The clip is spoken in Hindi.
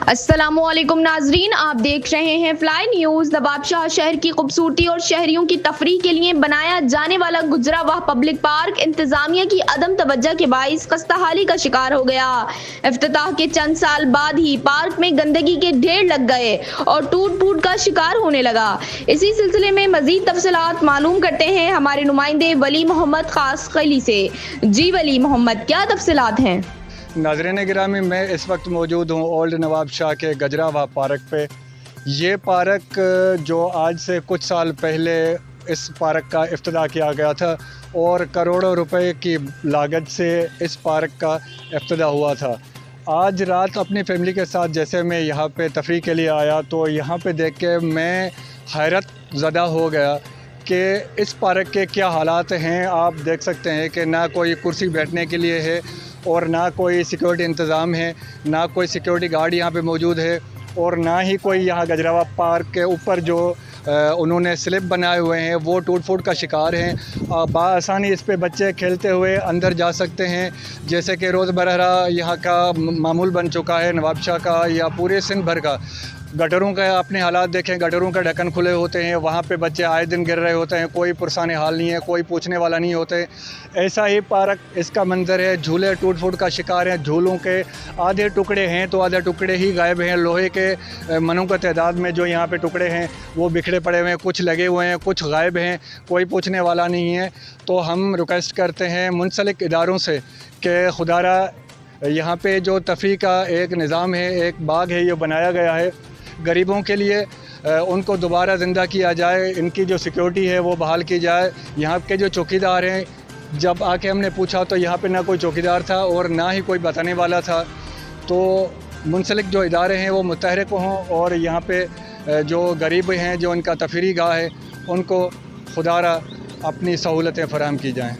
अस्सलामुअलैकुम नाजरीन, आप देख रहे हैं फ्लाई न्यूज़। नवाबशाह शहर की खूबसूरती और शहरियों की तफरीह के लिए बनाया जाने वाला गुजरावाह पब्लिक पार्क इंतजामिया की अदम तवज्जो के बाइस खस्ताहाली का शिकार हो गया। इफ्तिताह के चंद साल बाद ही पार्क में गंदगी के ढेर लग गए और टूट फूट का शिकार होने लगा। इसी सिलसिले में मजीद तफसीलात मालूम करते हैं हमारे नुमाइंदे वली मोहम्मद खास कली से। जी वली मोहम्मद, क्या तफसीलात हैं? नाज़रीन गिरामी, मैं इस वक्त मौजूद हूँ ओल्ड नवाब शाह के गुजरावाह पार्क पे। ये पार्क जो आज से कुछ साल पहले इस पार्क का इफ्तिताह किया गया था और करोड़ों रुपए की लागत से इस पार्क का इफ्तिताह हुआ था। आज रात अपनी फैमिली के साथ जैसे मैं यहाँ पे तफरीह के लिए आया तो यहाँ पे देख के मैं हैरत ज़दा हो गया कि इस पार्क के क्या हालात हैं। आप देख सकते हैं कि ना कोई कुर्सी बैठने के लिए है और ना कोई सिक्योरिटी इंतज़ाम है, ना कोई सिक्योरिटी गार्ड यहाँ पे मौजूद है और ना ही कोई यहाँ गुजरावाह पार्क के ऊपर जो उन्होंने स्लिप बनाए हुए हैं वो टूट फूट का शिकार हैं। बआसानी इस पे बच्चे खेलते हुए अंदर जा सकते हैं, जैसे कि रोज़मर्रा यहाँ का मामूल बन चुका है नवाबशाह का या पूरे सिंध भर का। गटरों का अपने हालात देखें, गटरों का ढक्कन खुले होते हैं, वहाँ पे बच्चे आए दिन गिर रहे होते हैं, कोई पुरसाने हाल नहीं है, कोई पूछने वाला नहीं होते। ऐसा ही पार्क इसका मंजर है। झूले टूट फूट का शिकार हैं, झूलों के आधे टुकड़े हैं तो आधे टुकड़े ही गायब हैं। लोहे के मनों का तादाद में जो यहाँ पे टुकड़े हैं वो बिखरे पड़े हुए हैं, कुछ लगे हुए हैं, कुछ गायब हैं, कोई पूछने वाला नहीं है। तो हम रिक्वेस्ट करते हैं मुंसलिक इदारों से कि खुदारा यहाँ पे जो तफरीह का एक निज़ाम है, एक बाग है, ये बनाया गया है गरीबों के लिए, उनको दोबारा ज़िंदा किया जाए, इनकी जो सिक्योरिटी है वो बहाल की जाए। यहाँ के जो चौकीदार हैं, जब आके हमने पूछा तो यहाँ पे ना कोई चौकीदार था और ना ही कोई बताने वाला था। तो मुंसलिक जो इदारे हैं वो मुतहरिक हों और यहाँ पे जो गरीब हैं, जो इनका तफरीह गाह है, उनको खुदारा अपनी सहूलतें फराहम की जाएँ।